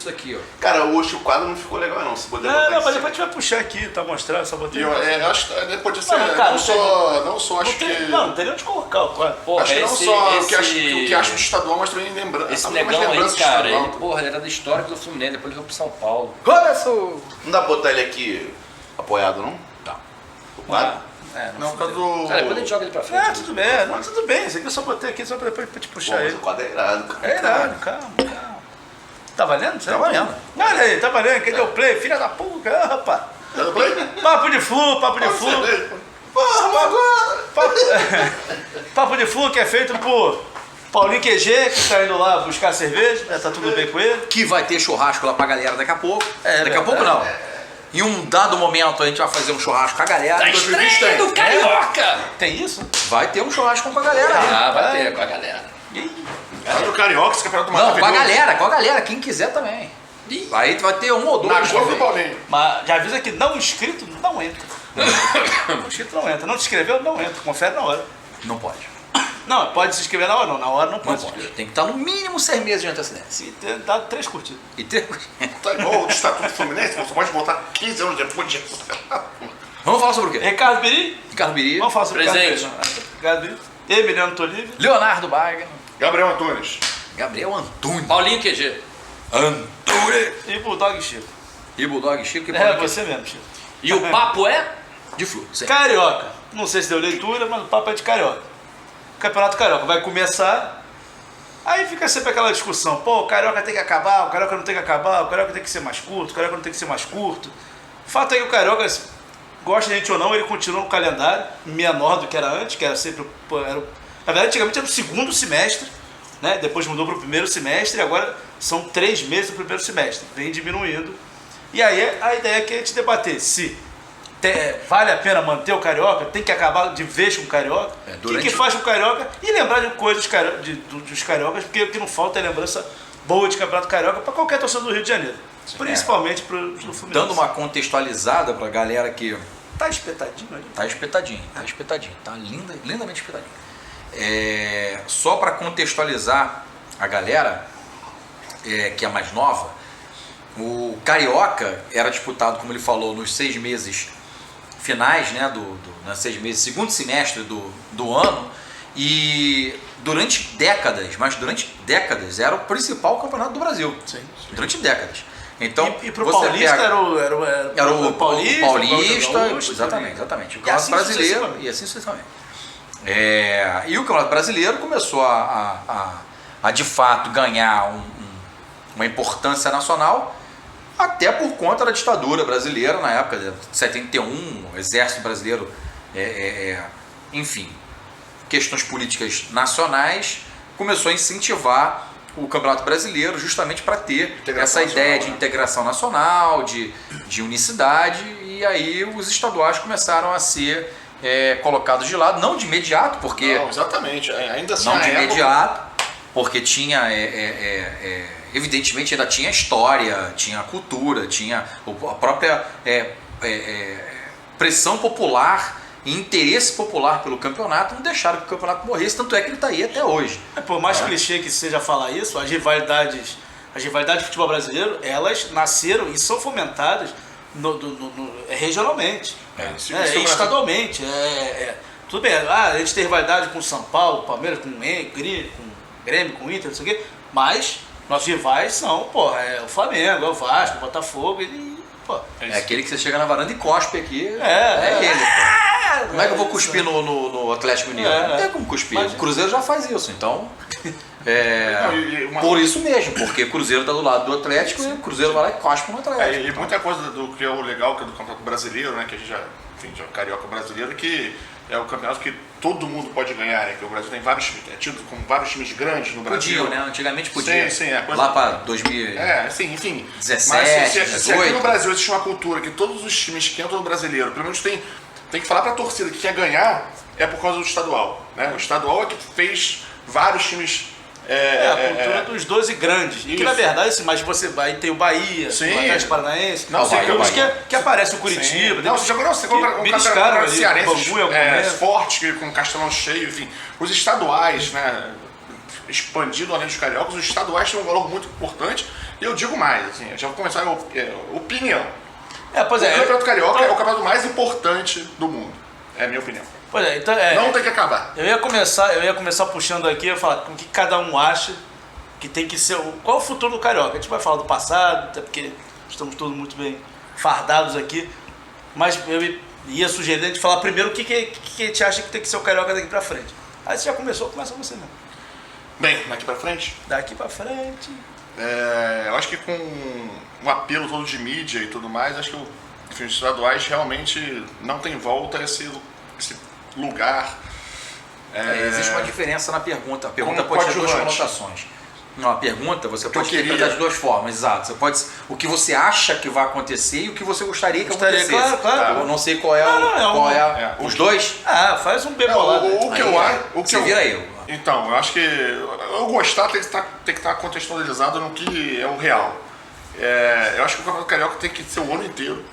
isso aqui, ó. Cara, hoje o quadro não ficou legal não, se poder botar Não, em mas cima. depois a gente vai puxar aqui, tá mostrando, só botei. Eu acho que depois de ser, Não, cara, não só acho que... Não tem nem onde colocar o quadro. Porra, acho que não só o que acho do estadual, mas também lembrando. Esse negão aí, cara, ele era da história do Fluminense, depois ele foi pro São Paulo. Começou! Não dá pra botar ele aqui apoiado, não? Tá. O quadro? Não, Por causa do... Cara, depois a gente joga ele pra frente. tudo bem, não, tudo bem. Esse aqui eu só botei aqui só pra depois te Pô, puxar mas ele. o quadro é irado, cara. É irado, calma. Tá valendo? Tá valendo. Olha aí, tá valendo. Quem deu play? Filha da puta, rapaz. Já deu play? Papo de flu. Porra, mas agora... Papo de flu que é feito por Paulinho QG, que tá indo lá buscar cerveja. Tá tudo bem com ele. Que vai ter churrasco lá pra galera daqui a pouco. É, daqui a pouco não. Em um dado momento a gente vai fazer um churrasco com a galera. Da estreia do Carioca! Tem isso? Vai ter um churrasco com a galera. Vai ter com a galera. Olha o Carioca, esse campeonato Não, com a maravilhoso. galera, quem quiser também. Aí vai ter um ou dois. Na cor do Paulinho. Mas já avisa que não inscrito não entra. Não inscrito não entra. Não te inscreveu, não entra. Confere na hora. Não pode. Não, pode se inscrever na hora não. Na hora não Não pode se pode. inscrever. Tem que estar no mínimo 6 meses de antecedência. Se dá 3 curtidas. E ter... Tá igual o Estatuto Fluminense, você pode voltar 15 anos depois disso. Vamos falar sobre o quê? Ricardo Biri? Ricardo Biri, Vamos falar sobre Presente. Ricardo Biri. Emiliano Tolívio. Leonardo Bagno, Gabriel Antunes. Gabriel Antônio, Paulinho QG. Antônio E Bulldog Chico. e Bulldog Chico e É, Paulinho você mesmo, Chico. E o papo é? de Flu. Sim. Carioca. Não sei se deu leitura, mas o papo é de Carioca. Campeonato Carioca vai começar. Aí fica sempre aquela discussão. Pô, o Carioca tem que acabar, o Carioca não tem que acabar, o Carioca tem que ser mais curto, o Carioca não tem que ser mais curto. O fato é que o Carioca, gosta a gente ou não, ele continua no calendário menor do que era antes, que era sempre... na verdade, antigamente era o segundo semestre, né? Depois mudou para o primeiro semestre e agora são 3 meses do primeiro semestre. Vem diminuindo. E aí a ideia é que a gente debater se vale a pena manter o Carioca, tem que acabar de vez com o Carioca, o que faz com o Carioca e lembrar de coisas dos Cariocas, porque o que não falta é lembrança boa de Campeonato Carioca para qualquer torcedor do Rio de Janeiro, principalmente para o Fluminense. Dando uma contextualizada pra galera que Tá espetadinho ali? tá espetadinho, tá lindamente espetadinho. Só para contextualizar a galera que é mais nova, o Carioca era disputado, como ele falou, nos 6 meses finais, né, nos 6 meses, segundo semestre do ano, e durante décadas era o principal campeonato do Brasil. Sim. Durante décadas. Então, E pro você Paulista pega- era o Paulista, exatamente. O E Campeonato assim Brasileiro sucessivamente. e assim sucessivamente. E o Campeonato Brasileiro começou a de fato ganhar uma importância nacional, até por conta da ditadura brasileira na época de 71, o exército brasileiro, enfim, questões políticas nacionais, começou a incentivar o Campeonato Brasileiro justamente para ter essa ideia de integração nacional, de unicidade, e aí os estaduais começaram a ser colocados de lado, não de imediato, porque Não, exatamente. Ainda assim, não na de época- imediato, porque tinha, evidentemente ainda tinha história, tinha cultura, tinha a própria pressão popular e interesse popular pelo campeonato, não deixaram que o campeonato morresse, tanto é que ele está aí até hoje. Por mais clichê que seja falar isso, as rivalidades do futebol brasileiro, elas nasceram e são fomentadas regionalmente, estadualmente. Tudo bem, a gente tem rivalidade com São Paulo, Palmeiras, com Grêmio, com Inter, não sei o quê, mas nossos rivais são, o Flamengo, é o Vasco, o Botafogo, É aquele que você chega na varanda e cospe aqui, ele, pô. Como é que eu vou cuspir no Atlético Mineiro? Não tem como cuspir. Mas- O Cruzeiro já faz isso, então... Não, e uma- Por isso mesmo, porque o Cruzeiro está do lado do Atlético e o Cruzeiro vai lá e cospe no Atlético. E muita coisa do que é o legal que é do Campeonato Brasileiro, né, que a gente já é Carioca Brasileiro, que é o campeonato que todo mundo pode ganhar, né, que o Brasil tem vários times, tido como vários times grandes no Brasil. Podiam, né? Antigamente podia. Sim, a coisa- Lá para 2000. Sim, enfim. 17, Mas se aqui 18. no Brasil existe uma cultura que todos os times que entram no brasileiro, pelo menos tem que falar pra torcida que quer ganhar, é por causa do estadual, né? O estadual é que fez vários times... a cultura dos 12 grandes. E que na Isso. verdade, mas você vai ter o Bahia, Sim. o Atlético Paranaense, Não, sim, os Bahia. que aparece o Curitiba. Sim. Não, você compra um beliscaram campeonato ali, cearense Bangu em algum momento. forte, com Castelão cheio, enfim. Os estaduais, né, expandindo além dos cariocas, os estaduais têm um valor muito importante eu digo mais, assim, já vou começar a opinião. Pois O é. Campeonato Carioca é o campeonato mais importante do mundo. É a minha opinião. Pois é, então Não tem que acabar. eu ia começar puxando aqui, eu ia falar o que cada um acha que tem que ser. Qual é o futuro do Carioca? A gente vai falar do passado, até porque estamos todos muito bem fardados aqui. Mas eu ia sugerir a gente falar primeiro o que a gente acha que tem que ser o Carioca daqui pra frente. Aí você já começa você mesmo. Bem, daqui pra frente, Daqui pra frente. eu acho que com um apelo todo de mídia e tudo mais, acho que enfim, os estaduais realmente não tem volta a esse lugar. Existe uma diferença na pergunta. A pergunta Como pode ter duas coadjuvante. conotações. Não, a pergunta você pode queria. interpretar de duas formas, exato. Você pode o que você acha que vai acontecer e o que você gostaria que acontecesse. Claro. Eu não sei qual é, os dois. Faz um bebolado. O que eu acho. Você vira eu. Então, eu acho que eu gostar tem que estar contextualizado no que é o real. Eu acho que o Campeonato Carioca tem que ser o ano inteiro.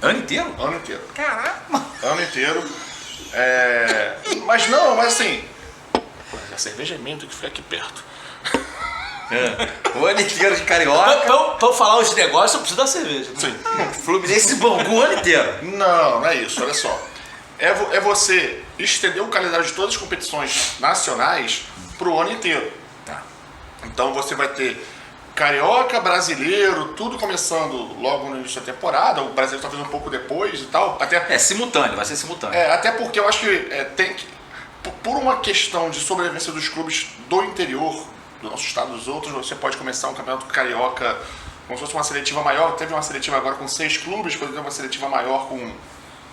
Ano inteiro? Ano inteiro. Caraca! Ano inteiro. Mas assim. A cerveja é minha, tem que ficar aqui perto. O ano inteiro de Carioca. Pra eu falar os negócios, eu preciso da cerveja. Sim. Fluminense e Bangu o ano inteiro. Não é isso, olha só. É você estender o calendário de todas as competições nacionais pro ano inteiro. Tá. Então você vai ter Carioca, Brasileiro, tudo começando logo no início da temporada, o Brasileiro talvez um pouco depois e tal. Simultâneo, vai ser simultâneo. Até porque eu acho que tem que, por uma questão de sobrevivência dos clubes do interior, do nosso estado dos outros, você pode começar um campeonato carioca como se fosse uma seletiva maior. Teve uma seletiva agora com 6 clubes, pode ter uma seletiva maior com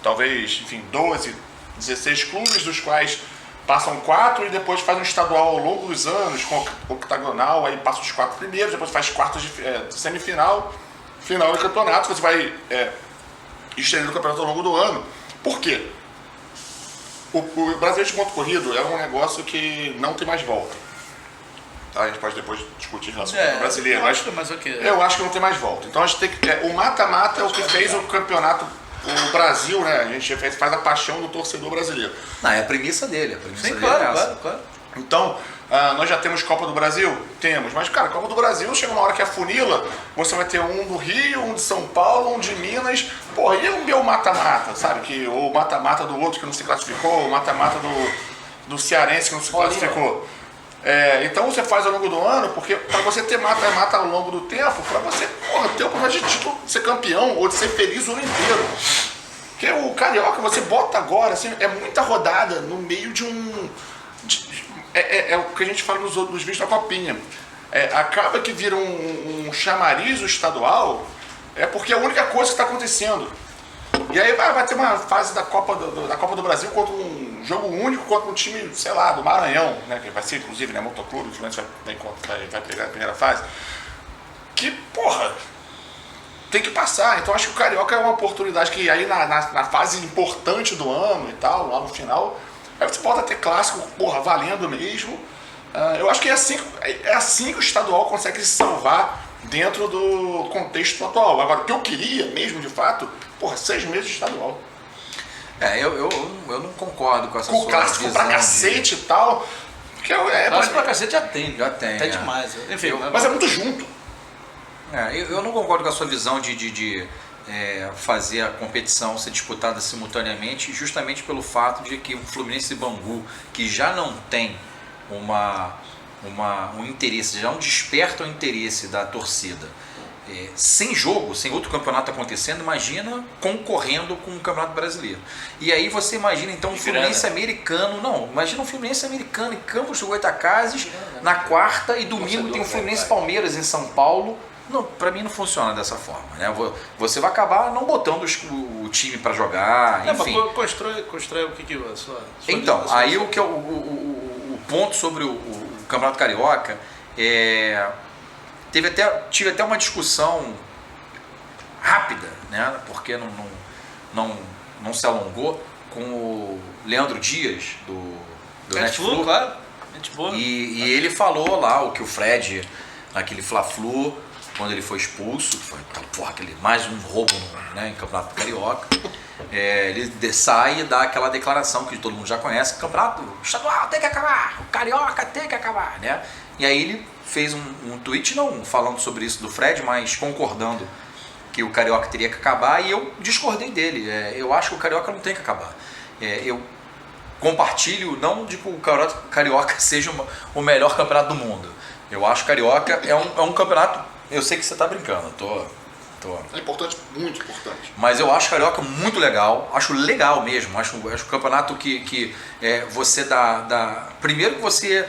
talvez, 12, 16 clubes, dos quais passam 4 e depois faz um estadual ao longo dos anos, com octagonal, aí passa os 4 primeiros, depois faz quartas de semifinal, final do campeonato, você vai estendendo o campeonato ao longo do ano. Por quê? O brasileiro de ponto corrido é um negócio que não tem mais volta. A gente pode depois discutir em relação ao brasileiro, mas okay. Eu acho que não tem mais volta. Então a gente tem que. O mata-mata é o que fez o campeonato, o Brasil, né? A gente faz a paixão do torcedor brasileiro. Não, é a premissa dele. Sim, dele é essa. claro. Então, nós já temos Copa do Brasil? Temos. Mas, cara, Copa do Brasil chega uma hora que afunila, você vai ter um do Rio, um de São Paulo, um de Minas. Porra, e o meu mata-mata, sabe? O mata-mata do outro que não se classificou, o mata-mata do Cearense que não se classificou. Então você faz ao longo do ano, porque para você ter mata-mata ao longo do tempo, para você ter a oportunidade de título, de ser campeão ou de ser feliz o ano inteiro. Porque o Carioca, você bota agora, assim, é muita rodada no meio de um... É o que a gente fala nos vídeos da Copinha. Acaba que vira um chamariz estadual, porque é a única coisa que está acontecendo. E aí vai ter uma fase da Copa do Brasil contra um jogo único contra um time, sei lá, do Maranhão, né? Que vai ser inclusive, né? Motoclube, o Fluminense vai pegar a primeira fase. Que, porra, tem que passar. Então acho que o Carioca é uma oportunidade que aí na fase importante do ano e tal, lá no final, aí você volta a ter clássico, porra, valendo mesmo. Eu acho que é assim que o estadual consegue se salvar dentro do contexto atual. Agora, o que eu queria mesmo, de fato, 6 meses de estadual. Eu não concordo com essa Com o clássico pra cacete e tal. Porque Clássico pra cacete já tem. Já tem. Até demais. Enfim, mas é muito junto. Eu não concordo com a sua visão de fazer a competição ser disputada simultaneamente, justamente pelo fato de que o Fluminense e Bangu, que já não tem um interesse, já não desperta o interesse da torcida, sem jogo, sem outro campeonato acontecendo, imagina concorrendo com o Campeonato Brasileiro. E aí você imagina então um Fluminense americano, imagina um Fluminense americano em Campos do Goytacazes na quarta e domingo tem o Fluminense Palmeiras em São Paulo. Não, pra mim não funciona dessa forma, né? Você vai acabar não botando o time para jogar, enfim. Mas constrói o que a sua então, aí o ponto sobre o Campeonato Carioca tive até uma discussão rápida, né? Porque não se alongou, com o Leandro Dias do Netflix, claro. E ele falou lá o que o Fred, aquele Fla-Flu, quando ele foi expulso, foi aquele, mais um roubo em Campeonato Carioca, ele sai e dá aquela declaração que todo mundo já conhece: o Campeonato Estadual tem que acabar, o Carioca tem que acabar, né? E aí ele fez um tweet, não falando sobre isso do Fred, mas concordando que o Carioca teria que acabar, e eu discordei dele. Eu acho que o Carioca não tem que acabar. Eu compartilho, não de que o Carioca seja o melhor campeonato do mundo. Eu acho que o Carioca é um campeonato... Eu sei que você está brincando, É importante, muito importante. mas eu acho o Carioca muito legal, acho legal mesmo, acho um campeonato que você dá... Primeiro que você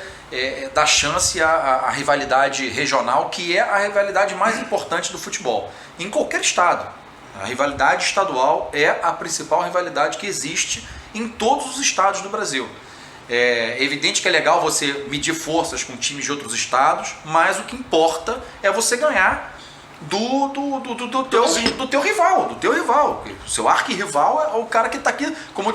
dá chance à rivalidade regional, que é a rivalidade mais importante do futebol, em qualquer estado. A rivalidade estadual é a principal rivalidade que existe em todos os estados do Brasil. É evidente que é legal você medir forças com times de outros estados, mas o que importa é você ganhar do teu rival. O seu arquirrival é o cara que está aqui, como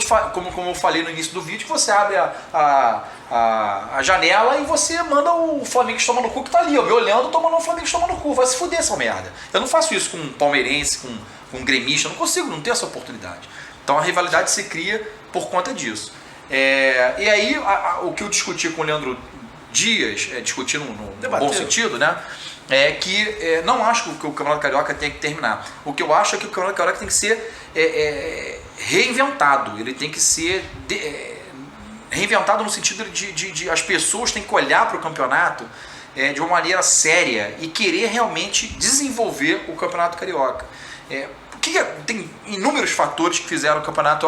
eu falei no início do vídeo, que você abre a janela e você manda o Flamengo tomar no cu que está ali, me olhando, tomando o Flamengo tomar no cu. Vai se fuder essa merda. Eu não faço isso com um palmeirense, com um gremista, eu não consigo, não tenho essa oportunidade. Então a rivalidade se cria por conta disso. E aí o que eu discuti com o Leandro Dias, discutindo no bom sentido, né? É que não acho que o Campeonato Carioca tem que terminar. O que eu acho é que o Campeonato Carioca tem que ser reinventado. Ele tem que ser reinventado no sentido de as pessoas têm que olhar para o campeonato de uma maneira séria e querer realmente desenvolver o Campeonato Carioca. Tem inúmeros fatores que fizeram o campeonato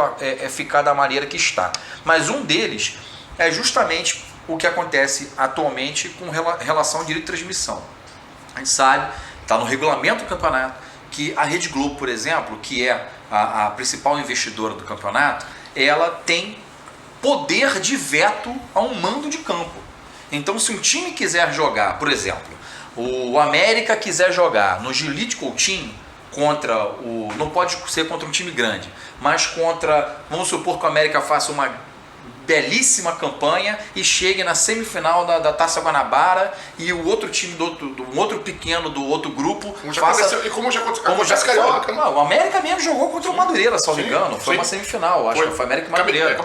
ficar da maneira que está. Mas um deles é justamente o que acontece atualmente com relação ao direito de transmissão. A gente sabe, está no regulamento do campeonato, que a Rede Globo, por exemplo, que é a principal investidora do campeonato, ela tem poder de veto a um mando de campo. Então, se um time quiser jogar, por exemplo, o América quiser jogar no Gilide Coutinho, não pode ser contra um time grande, mas vamos supor que o América faça uma belíssima campanha e chegue na semifinal da Taça Guanabara e o outro time do outro pequeno do outro grupo como já aconteceu Carioca. O América mesmo jogou contra o Madureira, se não me engano, foi uma semifinal, acho que foi América e Madureira.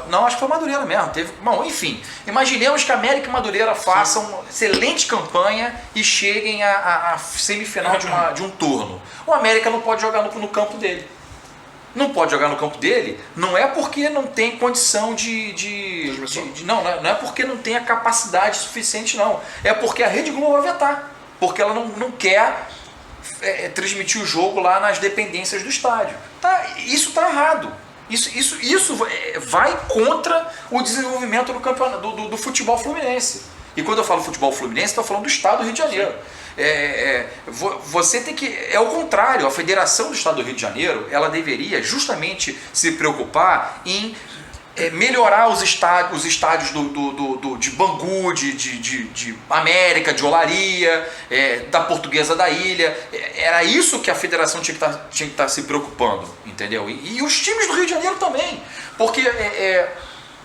Não, acho que foi Madureira mesmo. Bom, enfim, imaginemos que América e Madureira façam uma excelente campanha e cheguem à semifinal de um turno. O América não pode jogar no campo dele. Não pode jogar no campo dele, não é porque não tem condição não é porque não tem a capacidade suficiente, não. É porque a Rede Globo vai vetar. Porque ela não quer transmitir o jogo lá nas dependências do estádio. Isso está errado. Isso vai contra o desenvolvimento do futebol fluminense. E quando eu falo futebol fluminense, estou falando do estado do Rio de Janeiro. Você tem que... É o contrário, a Federação do Estado do Rio de Janeiro, ela deveria justamente se preocupar em melhorar os estádios de Bangu, de América, de Olaria, da Portuguesa da Ilha. Era isso que a federação tinha que estar se preocupando, entendeu? E os times do Rio de Janeiro também. Porque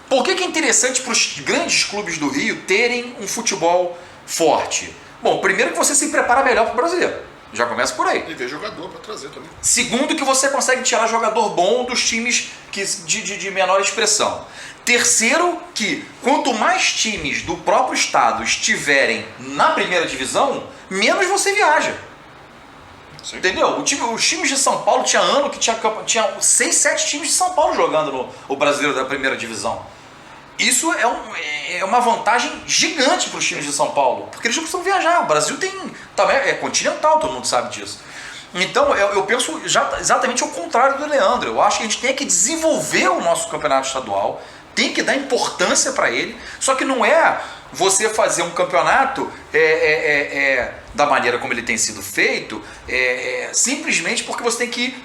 por que é interessante para os grandes clubes do Rio terem um futebol forte? Bom, primeiro que você se prepara melhor para o brasileiro. Já começa por aí. E ver jogador para trazer também. Segundo, que você consegue tirar jogador bom dos times de menor expressão. Terceiro, que quanto mais times do próprio estado estiverem na primeira divisão, menos você viaja. Sim. Entendeu? Os times de São Paulo tinha ano que tinha 6, 7 times de São Paulo jogando no brasileiro da primeira divisão. Isso é uma vantagem gigante para os times de São Paulo, porque eles não precisam viajar. O Brasil também é continental, todo mundo sabe disso. Então eu penso exatamente ao contrário do Leandro. Eu acho que a gente tem que desenvolver o nosso campeonato estadual, tem que dar importância para ele, só que não é você fazer um campeonato da maneira como ele tem sido feito, simplesmente porque você tem que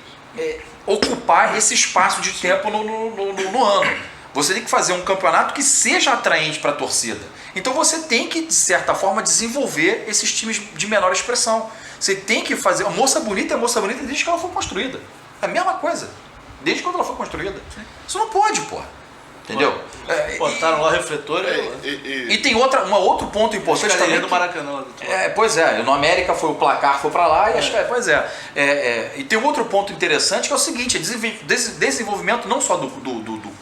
ocupar esse espaço de tempo no ano. Você tem que fazer um campeonato que seja atraente para a torcida. Então você tem que, de certa forma, desenvolver esses times de menor expressão. Você tem que fazer... A moça bonita é moça bonita desde que ela foi construída. É a mesma coisa. Desde quando ela foi construída. Isso não pode, porra. Entendeu? Botaram lá refletor e tem outro ponto importante também. Do Maracanã. Pois é, no América foi o placar, foi para lá, e acho que pois é. E tem outro ponto interessante que é o seguinte: desenvolvimento não só do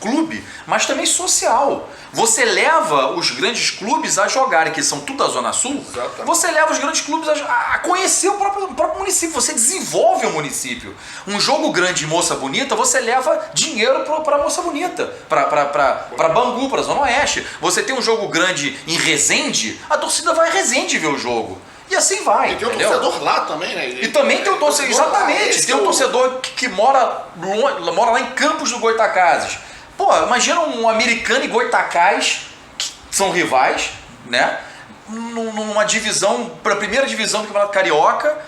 clube, mas também social. Você leva os grandes clubes a jogarem, que são tudo da Zona Sul, Exatamente. você leva os grandes clubes a conhecer o próprio município, você desenvolve o município. Um jogo grande em Moça Bonita, você leva dinheiro para Moça Bonita, para Bangu, para Zona Oeste. Você tem um jogo grande em Resende, a torcida vai a Resende ver o jogo. E assim vai. E tem um entendeu? torcedor lá também, né? E também tem um torcedor, exatamente, tem um torcedor que mora lá em Campos do Goytacazes. Pô, imagina um Americano e Goytacás, que são rivais, né? Numa divisão, para a primeira divisão do Campeonato Carioca,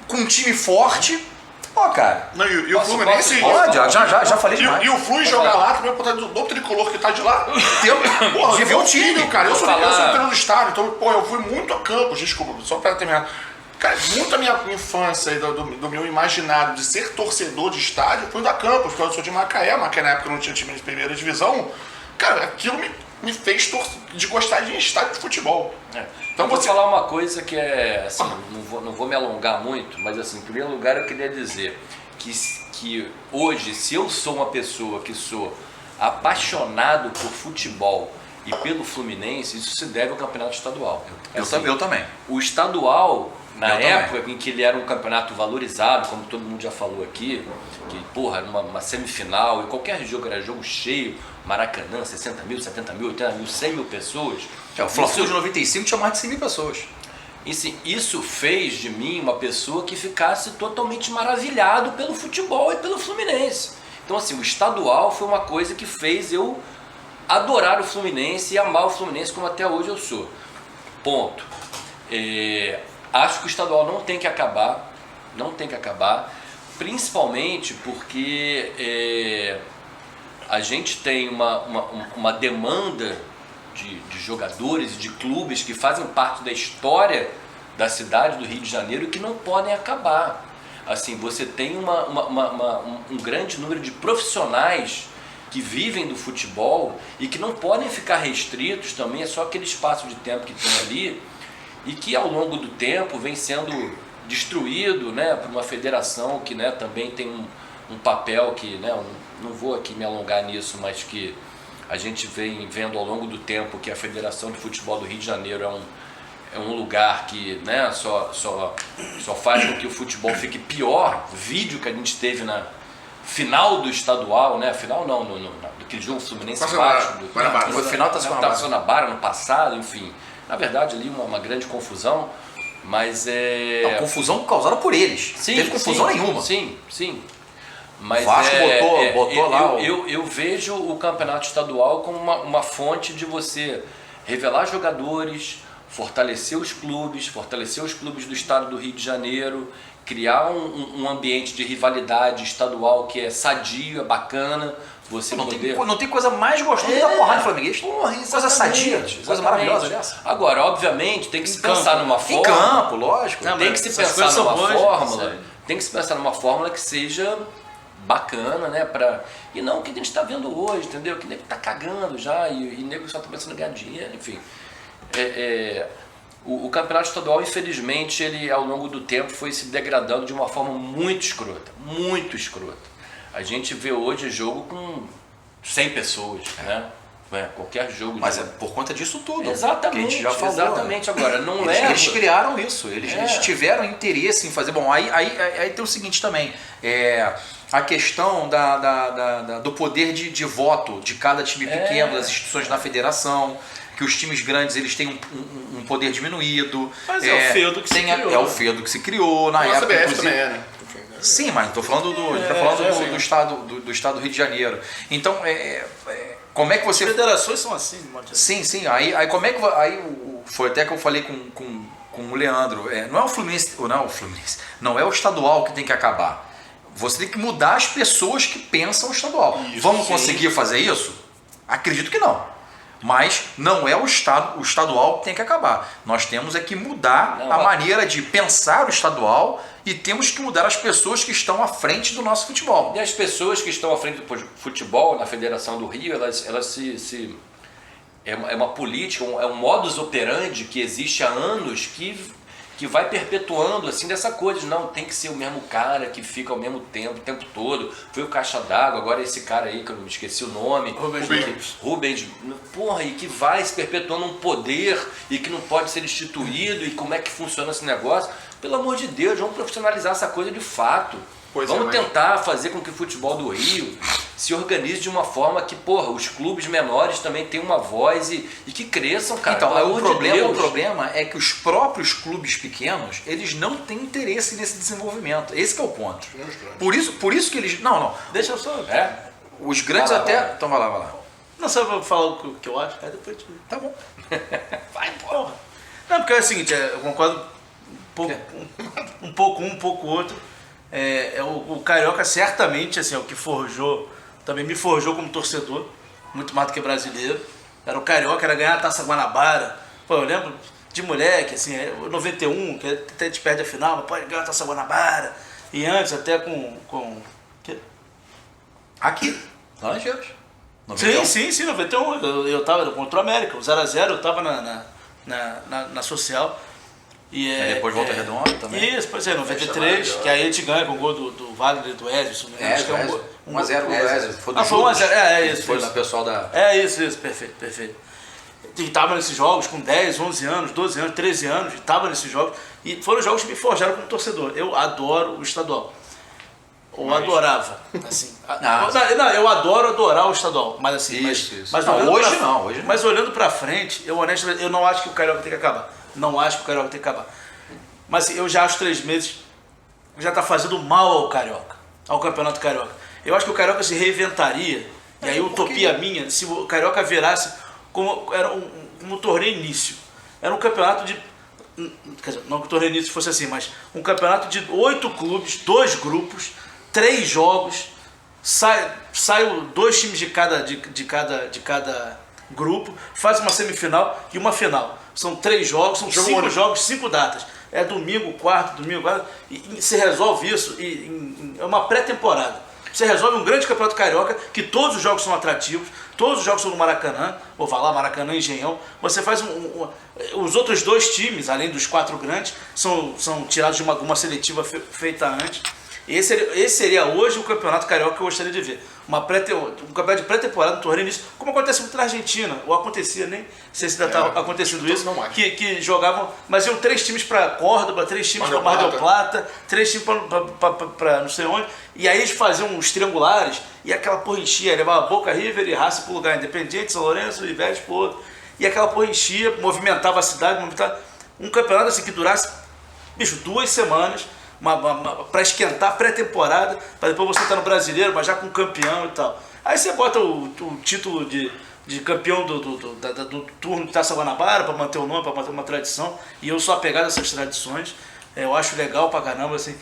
com um time forte. Pô, cara. Não, e o Fluminense. Pode, já falei demais. E o Flu jogar lá também, por do tricolor que tá de lá. Porra, De ver o time, cara. Eu sou falar- entrando no estádio, então, pô, eu fui muito a Campos, desculpa, só pra terminar. Cara, muito a minha infância e do meu imaginário de ser torcedor de estádio foi da Campos, porque eu sou de Macaé na época não tinha time de primeira divisão. Cara, aquilo me fez de gostar de estádio de futebol. Então vou falar uma coisa que é assim, não vou me alongar muito, mas assim, em primeiro lugar eu queria dizer que hoje, se eu sou uma pessoa que sou apaixonado por futebol e pelo Fluminense, isso se deve ao campeonato estadual. Eu também. O estadual, na Eu também. época em que ele era um campeonato valorizado, como todo mundo já falou aqui, que porra, uma semifinal e qualquer jogo era jogo cheio, Maracanã, 60 mil, 70 mil, 80 mil, 100 mil pessoas. O Fla-Flu de 95 tinha mais de 100 mil pessoas. Isso fez de mim uma pessoa que ficasse totalmente maravilhado pelo futebol e pelo Fluminense. Então assim, o estadual foi uma coisa que fez eu adorar o Fluminense e amar o Fluminense como até hoje eu sou. Ponto. Acho que o estadual não tem que acabar, principalmente porque a gente tem uma demanda de jogadores e de clubes que fazem parte da história da cidade do Rio de Janeiro e que não podem acabar. Assim, você tem um grande número de profissionais que vivem do futebol e que não podem ficar restritos também, é só aquele espaço de tempo que tem ali e que ao longo do tempo vem sendo destruído, né, por uma federação que, né, também tem um papel que, né, eu não vou aqui me alongar nisso, mas que a gente vem vendo ao longo do tempo que a Federação de Futebol do Rio de Janeiro é um lugar que, né, só faz com que o futebol fique pior. Vídeo que a gente teve na final do estadual, né? Final não, daquele jogo Fluminense Vasco. Foi final da Taça Guanabara no passado, enfim. Na verdade ali uma grande confusão, mas Não, confusão causada por eles. Sim, Teve confusão nenhuma. Sim. Mas Vasco botou lá eu vejo o campeonato estadual como uma fonte de você revelar jogadores, fortalecer os clubes do estado do Rio de Janeiro, criar um ambiente de rivalidade estadual que é sadio, é bacana. Você não tem coisa mais gostosa da porrada flamenguista. Coisa sadia, coisa maravilhosa dessa. Agora, obviamente, tem que se pensar numa Em fórmula. campo, lógico. Tem que se pensar numa fórmula. Tem que se pensar numa fórmula que seja bacana, né? E não o que a gente está vendo hoje, entendeu? Que o nego tá cagando já e o nego só tá pensando em ganhar dinheiro, enfim. O campeonato estadual, infelizmente, ele ao longo do tempo foi se degradando de uma forma muito escrota. A gente vê hoje jogo com 100 pessoas, né? Qualquer jogo. Mas é por conta disso tudo. Exatamente, que a gente já falou, exatamente. Né? Agora, não leva... Eles criaram isso, eles tiveram interesse em fazer... Bom, aí tem o seguinte também, a questão do poder de voto de cada time pequeno, das instituições da federação, que os times grandes eles têm um poder diminuído. Mas é o feudo que se criou. É o feudo que se criou na época. CBF inclusive. também né? Sim, mas estou falando do estado do Rio de Janeiro. Então, como é que você... As federações são assim, de modo geral. Sim. Aí como é que... Foi até que eu falei com o Leandro. Não é o Fluminense... Não é o estadual que tem que acabar. Você tem que mudar as pessoas que pensam o estadual. Vamos conseguir fazer isso? Acredito que não. Mas não é o estadual que tem que acabar. Nós temos que mudar a maneira de pensar o estadual e temos que mudar as pessoas que estão à frente do nosso futebol. E as pessoas que estão à frente do futebol na Federação do Rio, elas é uma política, é um modus operandi que existe há anos que que vai perpetuando assim dessa coisa de não, tem que ser o mesmo cara que fica ao mesmo tempo, o tempo todo. Foi o Caixa d'Água, agora esse cara aí, que eu não esqueci o nome. Rubens. Porra, e que vai se perpetuando um poder e que não pode ser instituído, e como é que funciona esse negócio. Pelo amor de Deus, vamos profissionalizar essa coisa de fato. Vamos tentar fazer com que o futebol do Rio se organize de uma forma que, porra, os clubes menores também tenham uma voz e que cresçam, cara. Então, o problema é que os próprios clubes pequenos, eles não têm interesse nesse desenvolvimento. Esse que é o ponto. Por isso que eles... Não. Deixa eu só... Os grandes Vai lá, até... vai lá. Então vai lá. Não, só pra falar o que eu acho, aí depois... Tá bom. Vai, porra. Não, porque é o seguinte, eu concordo um pouco outro. O Carioca certamente, assim, é o que forjou, também me forjou como torcedor, muito mais do que brasileiro. Era o Carioca, era ganhar a Taça Guanabara. Pô, eu lembro de moleque, assim, 91, que até a gente perde a final, mas pode ganhar a Taça Guanabara. E antes até com Aqui, Laranjeiras. Sim, 91. Eu tava contra o América, o 0x0, eu tava na social. E depois Volta Redonda também. Isso, pois é, 93, que aí a gente ganha com o gol do Wagner e do Edson. 1x0 o Wesley. Foi 1x0, isso. Foi na pessoal da... Isso, perfeito. E tava nesses jogos com 10, 11 anos, 12 anos, 13 anos, e tava nesses jogos. E foram jogos que me forjaram como torcedor. Eu adoro o estadual. Adorava, assim. Não, eu adoro adorar o estadual, mas assim... Isso. Mas hoje não. Mas olhando pra frente, honestamente, eu não acho que o Carioca tem que acabar. Mas eu já acho 3 meses já tá fazendo mal ao Carioca, ao Campeonato Carioca. Eu acho que o Carioca se reinventaria, e aí utopia minha, se o Carioca virasse como era um torneio início. Era um campeonato de... Quer dizer, não que o torneio início fosse assim, mas um campeonato de 8 clubes, 2 grupos, 3 jogos, saiam 2 times de cada grupo, faz uma semifinal e uma final. São 3 jogos, são 5 jogos, 5 datas. É domingo, quarto, e se resolve isso é uma pré-temporada. Você resolve um grande campeonato carioca, que todos os jogos são atrativos, todos os jogos são no Maracanã, ou vai lá, Maracanã e Engenhão. Você faz os outros 2 times, além dos 4 grandes, são tirados de uma seletiva feita antes. Esse seria hoje o campeonato carioca que eu gostaria de ver. Um campeonato de pré-temporada, um torneio nisso, como acontece muito na Argentina, ou acontecia, nem sei se ainda está acontecendo isso, que jogavam, mas iam 3 times para Córdoba, 3 times para Mar del Plata, 3 times para não sei onde, e aí eles faziam os triangulares, e aquela porra enchia, levava Boca, River e Racing para o lugar, Independiente, São Lourenço e Vélez para o outro, e aquela porra enchia, movimentava a cidade, um campeonato assim que durasse, 2 semanas, para esquentar pré-temporada, para depois você estar no Brasileiro, mas já com campeão e tal. Aí você bota o título de campeão do turno de Taça Guanabara, para manter o nome, para manter uma tradição, e eu sou apegado a essas tradições, eu acho legal pra caramba, assim.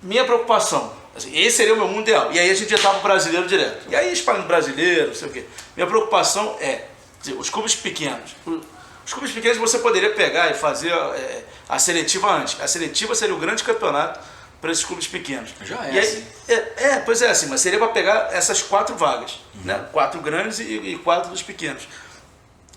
Minha preocupação, assim, esse seria o meu mundo ideal, e aí a gente já estava pro Brasileiro direto, e aí espalhando Brasileiro, não sei o quê. Minha preocupação é, os clubes pequenos. Os clubes pequenos você poderia pegar e fazer a seletiva antes. A seletiva seria o grande campeonato para esses clubes pequenos. Já é, e aí, pois é, assim, mas seria para pegar essas 4 vagas, né? 4 grandes e 4 dos pequenos.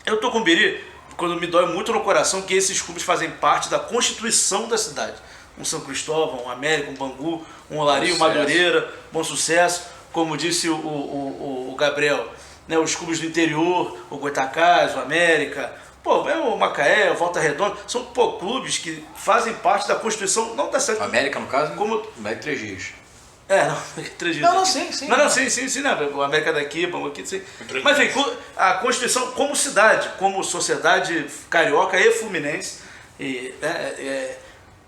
Eu tô com o Biri, quando me dói muito no coração que esses clubes fazem parte da constituição da cidade. Um São Cristóvão, um América, um Bangu, um Olaria, um Madureira, Bom Sucesso, como disse o Gabriel, né? Os clubes do interior, o Goitacás, o América... o Macaé, o Volta Redonda, são clubes que fazem parte da Constituição, não da cidade. América, no caso? Como... América 3 dias. Não, 3 dias. Não, sim. Sim, o América daqui, o aqui, sim. Mas, enfim, a Constituição como cidade, como sociedade carioca e fluminense,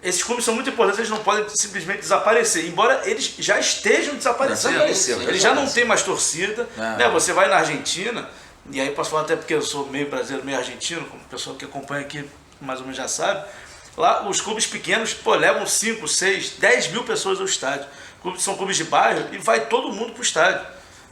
esses clubes são muito importantes, eles não podem simplesmente desaparecer, embora eles já estejam desaparecendo. Eles já não têm mais torcida, né? Você vai na Argentina... E aí posso falar até porque eu sou meio brasileiro, meio argentino, como o pessoal que acompanha aqui mais ou menos já sabe. Lá os clubes pequenos levam 5, 6, 10 mil pessoas ao estádio. São clubes de bairro e vai todo mundo para o estádio.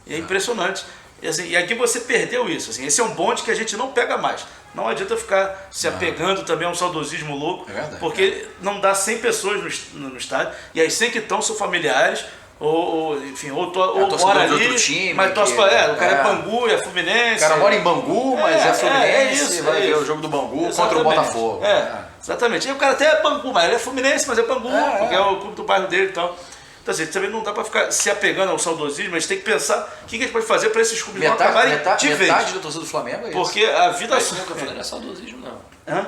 E é impressionante. E aqui você perdeu isso. Assim, esse é um bonde que a gente não pega mais. Não adianta ficar se apegando também a um saudosismo louco, porque não dá 100 pessoas no estádio. E as 100 que estão são familiares. Enfim, ou mora ali, outro time, mas o cara é Bangu, é Fluminense. O cara mora em Bangu, mas é Fluminense, vai ver o jogo do Bangu contra o Botafogo. Exatamente. E o cara até é Bangu, mas ele é fluminense, mas é Bangu, porque é o clube do bairro dele e tal. Então assim, também não dá pra ficar se apegando ao saudosismo, mas tem que pensar o que a gente pode fazer pra esses clubes não acabarem de vez. Metade da torcida do Flamengo é isso. Porque a vida... Mas isso que eu falei não é saudosismo, não. Hã?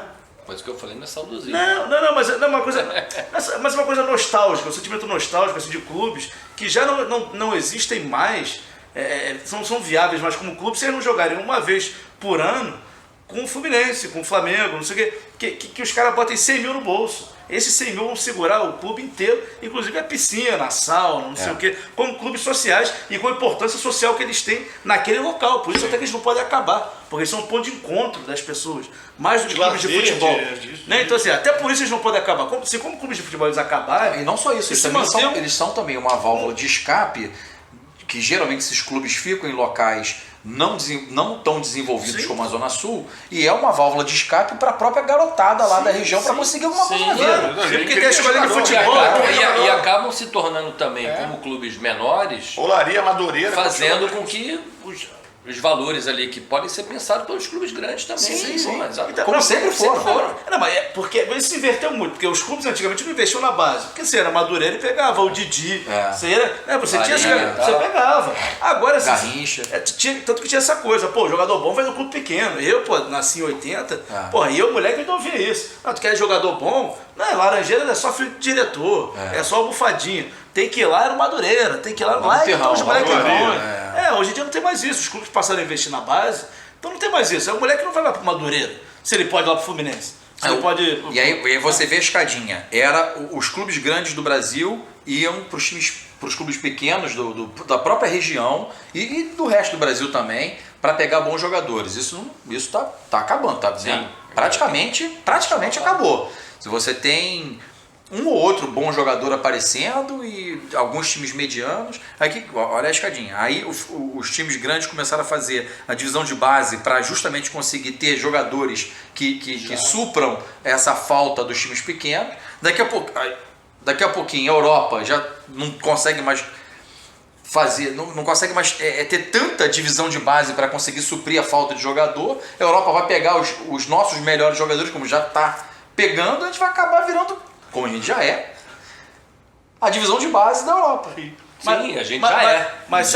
Mas o que eu falei não é saudosismo. Não, mas é uma coisa. Mas é uma coisa nostálgica, um sentimento nostálgico assim, de clubes que já não existem mais, são viáveis, mas como clubes, se eles não jogarem uma vez por ano com o Fluminense, com o Flamengo, não sei o quê, que os caras botem 100 mil no bolso. Esses 100 mil vão segurar o clube inteiro, inclusive a piscina, a sauna, não sei o quê, como clubes sociais e com a importância social que eles têm naquele local. Por isso até que eles não podem acabar, porque eles são um ponto de encontro das pessoas, mais do que clubes de futebol. Né? Então assim, até por isso eles não podem acabar. Como clubes de futebol eles acabarem... E não só isso, eles são também uma válvula de escape, que geralmente esses clubes ficam em locais não tão desenvolvidos como a Zona Sul, e é uma válvula de escape para a própria garotada lá da região para conseguir alguma coisa na vida. Porque tem a escola de futebol. E acabam se tornando também, como clubes menores, Olaria, Madureira, fazendo com que os valores ali que podem ser pensados pelos clubes grandes também. Sim. Exato. Como sempre foram. Não, mas porque isso se inverteu muito, porque os clubes antigamente não investiam na base. Porque você era Madureira e pegava o Didi. Você tinha você pegava. Agora assim, Garrincha. tanto que tinha essa coisa, o jogador bom faz um clube pequeno. Eu, nasci em 80, e eu, moleque, não ouvia isso. Não, tu quer jogador bom? Não, Laranjeira é só filho de diretor, é só almofadinha. Tem que ir lá no Madureira, tem que ir lá que estão os moleques bons. Hoje em dia não tem mais isso. Os clubes passaram a investir na base, então não tem mais isso. O moleque não vai lá pro Madureira, se ele pode ir lá pro Fluminense. E aí você vê a escadinha. Os clubes grandes do Brasil iam para os clubes pequenos da própria região e do resto do Brasil também, para pegar bons jogadores. Isso tá acabando, tá dizendo? Praticamente acabou. Se você tem um ou outro bom jogador aparecendo e alguns times medianos, olha a escadinha. Aí os times grandes começaram a fazer a divisão de base para justamente conseguir ter jogadores que supram essa falta dos times pequenos. Daqui a pouquinho a Europa já não consegue mais fazer, não consegue mais ter tanta divisão de base para conseguir suprir a falta de jogador. A Europa vai pegar os nossos melhores jogadores, como já está pegando, a gente vai acabar virando, como a gente já é, a divisão de base da Europa. Mas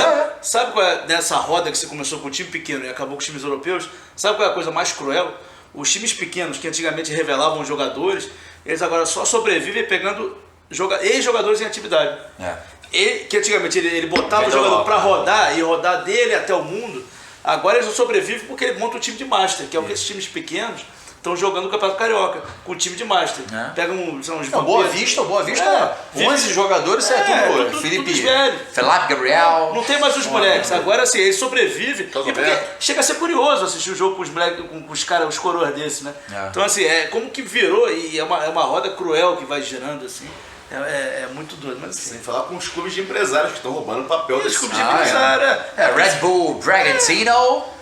sabe qual é dessa roda que você começou com o time pequeno e acabou com os times europeus? Sabe qual é a coisa mais cruel? Os times pequenos que antigamente revelavam jogadores, eles agora só sobrevivem pegando ex-jogadores em atividade. Que antigamente ele botava o jogador para rodar e rodar dele até o mundo. Agora eles não sobrevivem porque ele monta um time de master, que é o que esses times pequenos estão jogando o Campeonato Carioca, com o time de Master. Pega uns Boa Vista, 11 jogadores, tudo Felipe Gabriel. Não tem mais os moleques. Agora assim, eles sobrevivem. Porque chega a ser curioso assistir o jogo com os moleques, com os caras, os coroas desses, né? Então assim, como que virou, e é uma roda cruel que vai girando assim. É muito doido, mas assim. Sem falar com os clubes de empresários que estão roubando o papel desse clubes de empresários. Red Bull, Bragantino.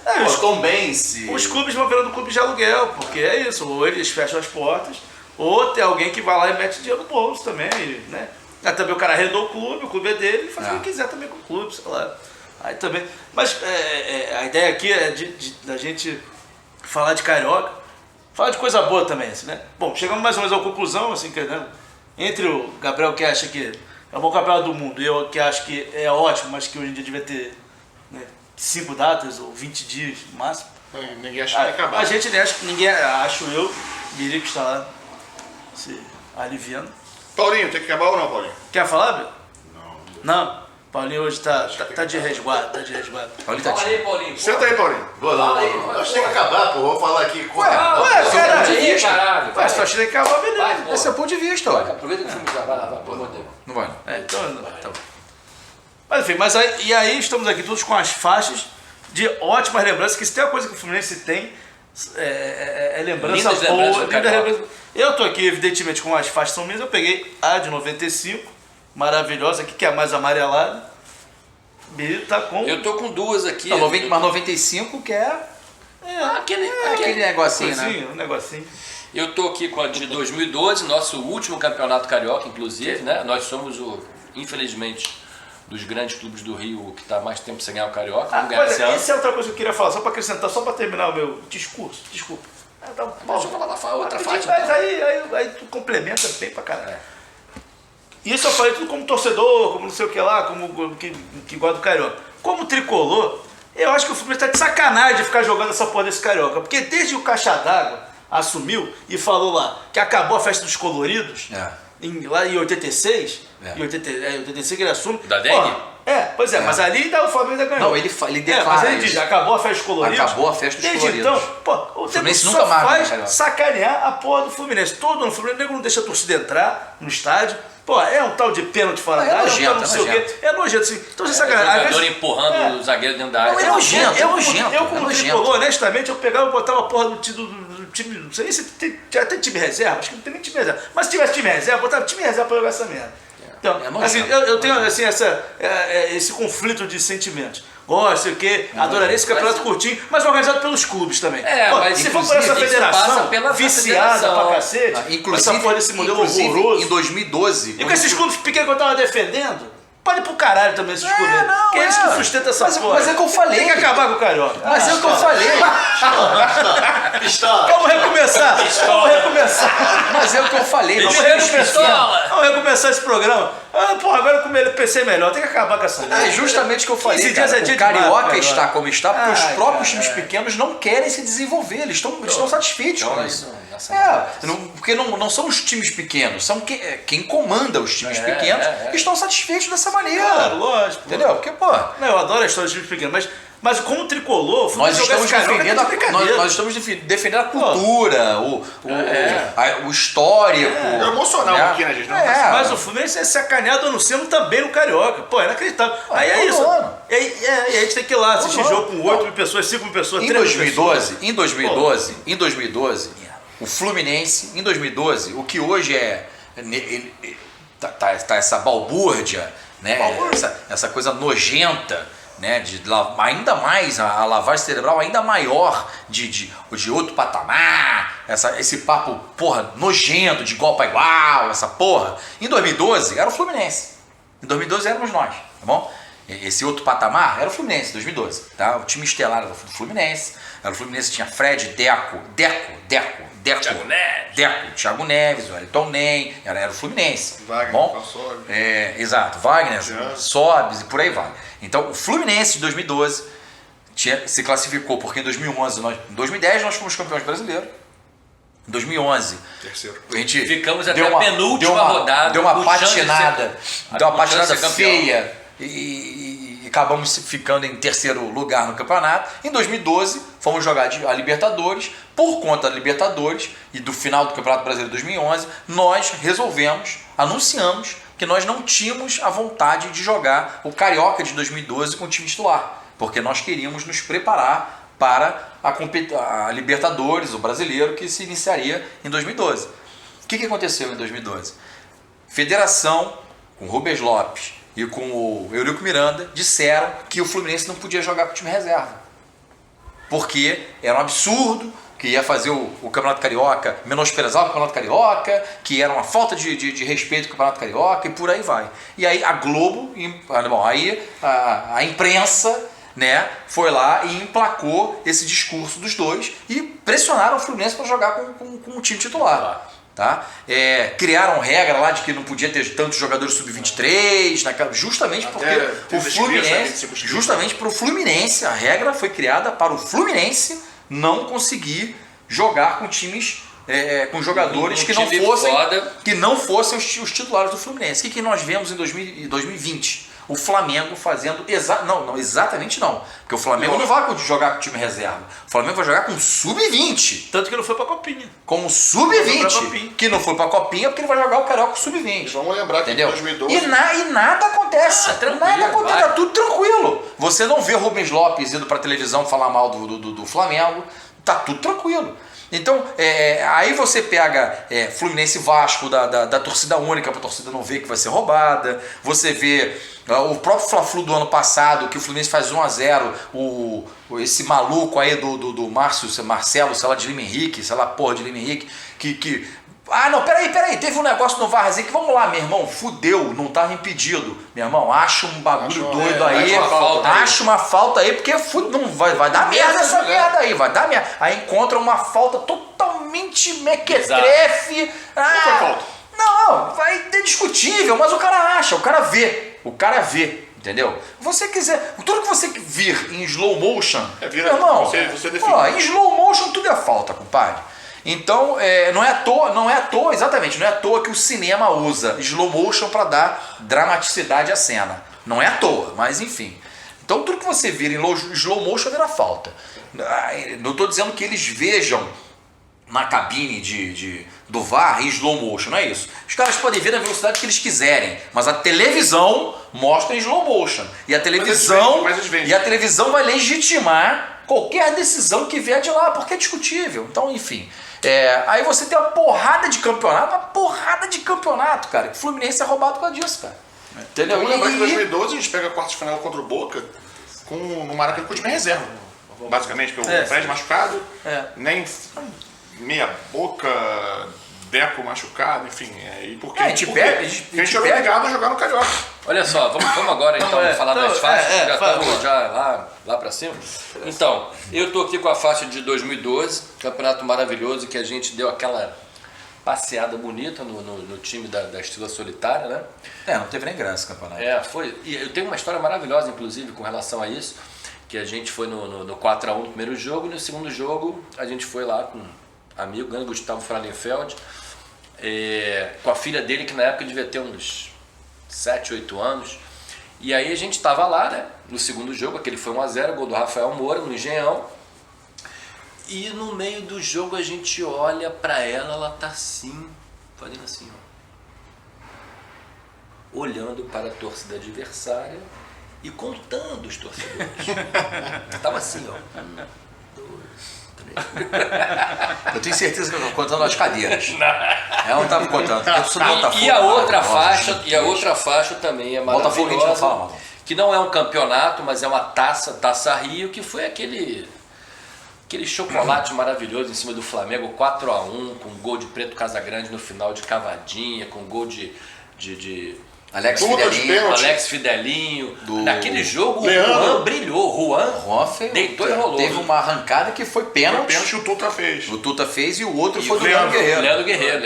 Tombense. Os clubes vão virando clube de aluguel, porque é isso, ou eles fecham as portas, ou tem alguém que vai lá e mete dinheiro no bolso também, né? Aí também o cara arredou o clube é dele, e faz o que quiser também com o clube, sei lá. Aí também. Mas a ideia aqui é da gente falar de Carioca, falar de coisa boa também, assim, né? Bom, chegamos mais ou menos à conclusão, assim, que, né? Entre o Gabriel que acha que é o maior campeonato do mundo e eu que acho que é ótimo, mas que hoje em dia devia ter 5 datas ou 20 dias no máximo. Ninguém acha que vai acabar. A gente nem acha que ninguém, acho eu, diria que está lá se aliviando. Paulinho, tem que acabar ou não, Paulinho? Quer falar, Bel? Não. Paulinho hoje tá de resguardo, Paulinho tá Fala aí, Paulinho. Senta aí, Paulinho. Eu acho que tem que acabar, vou falar aqui. Caralho, se tu acha que tem que acabar, beleza. Esse é o ponto de vista, ó. Aproveita que o filme já vai lá, pelo amor de Deus. Não vai. Então não vai. Tá bom. Mas enfim, aí estamos aqui todos com as faixas de ótimas lembranças, que se tem uma coisa que o Fluminense tem, é lembrança boa. Lembrança. Eu tô aqui, evidentemente, com as faixas são minhas, eu peguei a de 95, maravilhosa aqui, que é a mais amarelada. Ele tá com... Eu tô com duas aqui. Mas 95 que é aquele negocinho, né? Um negocinho. Eu tô aqui com a de 2012, nosso último campeonato carioca, inclusive, né? Nós somos infelizmente, dos grandes clubes do Rio que está mais tempo sem ganhar o Carioca. Essa é outra coisa que eu queria falar, só para acrescentar, só para terminar o meu discurso. Desculpa. Dá um pau. Deixa eu falar da outra Rapidinho, faixa. mas aí tu complementa bem pra caralho. Isso eu falei tudo como torcedor, como não sei o que lá, como que gosta do Carioca. Como tricolor, eu acho que o Fluminense tá de sacanagem de ficar jogando essa porra desse Carioca. Porque desde o Caixa d'Água assumiu e falou lá que acabou a festa dos coloridos, lá em 86, em 86 que ele assume. Da dengue? Pois é, mas ali o Flamengo ainda ganhou. Não, ele declara mas ele isso. diz, acabou a festa dos coloridos. Acabou a festa dos Desde coloridos. então, pô, o Fluminense tempo nunca só mais vai faz Carioca. sacanear a porra do Fluminense. Todo ano o Fluminense não deixa a torcida entrar no estádio. Pô, é um tal de pênalti fora da área, é um tal não sei o quê. É nojento, sim. Então você sacanagem. Às Jogador vezes- empurrando o zagueiro dentro da área. Não, é nojento, é nojento. Eu, como tricolor, honestamente, eu pegava e botava a porra do time. Não sei nem se tinha até time reserva, acho que não tem nem time reserva. Mas se tivesse time reserva, eu botava time reserva pra jogar essa merda. Então, É nojento, assim, eu tenho assim, esse conflito de sentimentos. Gosto, sei o quê, adoraria esse campeonato curtinho, mas organizado pelos clubes também. Pô, mas se for por essa inclusive, isso federação passa pela viciada federação. pra cacete, essa porra desse modelo horroroso. em 2012... E com esses clubes pequenos que eu tava defendendo, pode ir pro caralho também esses clubes. não, Que é isso que sustenta essa porra. mas é o que eu falei. Tem que acabar com o Carioca. Mas é o que eu falei. Pistola. Vamos recomeçar. Vamos recomeçar. Mas é o que eu falei. Vamos Nós temos recomeçar. Vamos recomeçar esse programa. Porra, agora com o PC melhor. Tem que acabar com essa merda. É justamente o que eu falei, 15 cara. dias é dia O Carioca demais, cara. está como está porque os Ai, próprios cara, times pequenos não querem se desenvolver. Eles estão satisfeitos com isso. Porque não são os times pequenos, são quem comanda os times pequenos que estão satisfeitos dessa maneira. Claro, lógico. Entendeu? Porque, pô, Não, eu adoro a história dos times pequenos, mas como tricolor, o nós Fluminense jogar estamos esse Carioca defendendo tá de brincadeira. nós estamos defendendo a cultura, o histórico. É emocional aqui, né, gente? Não Mas o Fluminense é sacaneado ano sendo também no Carioca. Pô, é inacreditável. Aí é todo isso. ano. E aí a gente tem que ir lá assistir Todo jogo ano. com 8 mil pessoas, 5 mil pessoas, Em 3 mil pessoas. 2012, o Fluminense, em 2012, o que hoje tá essa balbúrdia, né? Essa coisa nojenta, né? Ainda mais a lavagem cerebral ainda maior de outro patamar, esse papo, porra, nojento, de igual para igual, essa porra. Em 2012 era o Fluminense. Em 2012 éramos nós, tá bom? Esse outro patamar era o Fluminense, em 2012, tá? O time estelar era do Fluminense. Era o Fluminense, tinha Fred, Deco, Thiago Neves, o Wellington Nem, era o Fluminense. Wagner, bom? Sobe. Exato, Wagner, Sobes e por aí vai. Então, o Fluminense de 2012 se classificou, porque em 2011, em 2010 nós fomos campeões brasileiros. Em 2011, Terceiro. a gente Ficamos até deu a penúltima rodada. Deu uma com chance de ser- patinada, deu uma com chance de patinada ser campeão. feia e acabamos ficando em terceiro lugar no campeonato. Em 2012, fomos jogar a Libertadores. Por conta da Libertadores e do final do Campeonato Brasileiro de 2011, nós anunciamos que nós não tínhamos a vontade de jogar o Carioca de 2012 com o time titular, porque nós queríamos nos preparar para a Libertadores, o brasileiro, que se iniciaria em 2012. O que aconteceu em 2012? Federação, com o Rubens Lopes e com o Eurico Miranda, disseram que o Fluminense não podia jogar com o time reserva, porque era um absurdo, que ia fazer o Campeonato Carioca, menosprezar o Campeonato Carioca, que era uma falta de respeito com o Campeonato Carioca, e por aí vai. E aí a Globo, a imprensa, né, foi lá e emplacou esse discurso dos dois e pressionaram o Fluminense para jogar com o time titular. Tá? Criaram regra lá de que não podia ter tantos jogadores sub-23, justamente porque o Fluminense, justamente para o Fluminense, a regra foi criada para o Fluminense não conseguir jogar com times, com jogadores que não fossem os titulares do Fluminense. O que nós vemos em 2020? O Flamengo fazendo exatamente não, porque o Flamengo não vai jogar com o time reserva, o Flamengo vai jogar com sub-20, Tanto que não foi pra Copinha. com o sub-20, que não foi pra Copinha porque ele vai jogar o Carioca sub-20. Vamos lembrar que em 2012... E nada acontece, nada acontece, vai. tá tudo tranquilo. Você não vê o Rubens Lopes indo pra televisão falar mal do Flamengo, tá tudo tranquilo. Então, aí você pega Fluminense e Vasco da torcida única, para a torcida não ver que vai ser roubada. Você vê o próprio Fla-Flu do ano passado, que o Fluminense faz 1-0, esse maluco aí do Marcelo, sei lá, de Lima Henrique, sei lá, porra de Lima Henrique, que não, peraí, teve um negócio no VARzinho que, vamos lá, meu irmão, fudeu, não tava impedido. Meu irmão, acha um bagulho doido aí, acha uma falta aí, porque não vai dar merda essa merda aí, vai dar merda. Aí encontra uma falta totalmente extremamente mequetrefe. Não foi falta. Não, vai ter discutível, mas o cara acha, o cara vê, entendeu? Você quiser, tudo que você vir em slow motion, vira, meu irmão, você define. em slow motion tudo é falta, compadre. Então, não é à toa, exatamente, não é à toa que o cinema usa slow motion para dar dramaticidade à cena. Não é à toa, mas enfim. Então, tudo que você vira em slow motion vira falta. Não estou dizendo que eles vejam na cabine do VAR em slow motion, não é isso. Os caras podem ver na velocidade que eles quiserem, mas a televisão mostra em slow motion. E a televisão, vai legitimar qualquer decisão que vier de lá, porque é discutível. Então, enfim. Aí você tem uma porrada de campeonato, cara. Que o Fluminense é roubado por causa disso, cara. Entendeu? Vamos lembrar que em 2012 a gente pega a quarta de final contra o Boca no Maracanã com o time reserva. Basicamente, pelo Fred machucado, nem meia boca, Deco machucado, enfim. Porque a gente era obrigado a jogar no Carioca. Olha só, vamos agora então falar das faixas, já estamos lá pra cima. Então, eu tô aqui com a faixa de 2012, campeonato maravilhoso, que a gente deu aquela passeada bonita no time da Estrela Solitária, né? Não teve nem graça o campeonato. Foi. E eu tenho uma história maravilhosa, inclusive, com relação a isso, que a gente foi no 4x1 no primeiro jogo, e no segundo jogo a gente foi lá com um amigo, grande Gustavo Frauenfeld, com a filha dele, que na época devia ter uns 7, 8 anos. E aí a gente estava lá, né, no segundo jogo, aquele foi 1x0, gol do Rafael Moura, no Engenhão. E no meio do jogo a gente olha pra ela tá assim, fazendo assim, ó, olhando para a torcida adversária e contando os torcedores. Tava assim, ó. 1, 2, 3. Eu tenho certeza que eu estou contando as cadeiras. Ela não estava contando. E a outra faixa também é maravilhosa. Que não é um campeonato, mas é uma Taça Rio, que foi aquele chocolate maravilhoso em cima do Flamengo, 4x1, com gol de Preto Casagrande no final de cavadinha, com gol de Alex Fidelinho. Naquele jogo Leandro. O Juan brilhou. Juan deitou e rolou. Teve uma arrancada que foi pênalti. O Tuta fez. O Tuta fez e o outro foi do Leandro Guerreiro.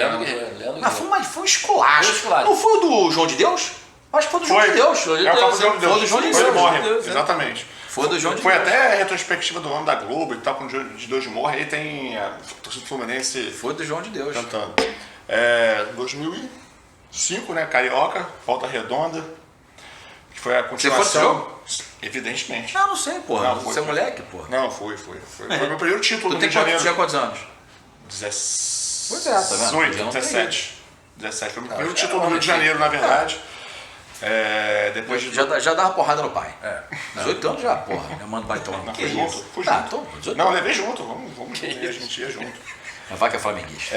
Mas foi um esculacho. Não foi o do João de Deus? Acho que foi do João de Deus. Foi do João de Deus. Morre. Exatamente. Foi do João de Foi Deus. até a retrospectiva do ano da Globo e tal, quando o João de Deus morre, aí tem a torcida do Fluminense. Foi do João de Deus. Cantando. 2005, né? Carioca, Volta Redonda. Que foi a continuação. Você foi pro jogo? Evidentemente. Não sei, porra. Você é moleque, porra. Não, foi. Foi meu primeiro título no Rio de Tu Janeiro. tinha quantos anos? 17. Pois é, tá vendo? 17. Foi meu primeiro título no Rio de Janeiro, na verdade. Depois de... Já dava porrada no pai. 18 anos já, porra. Eu mando baitão. Não, fui junto. Então, 18 Não, levei junto. Vamos a gente ia junto. Vai que é flamenguista.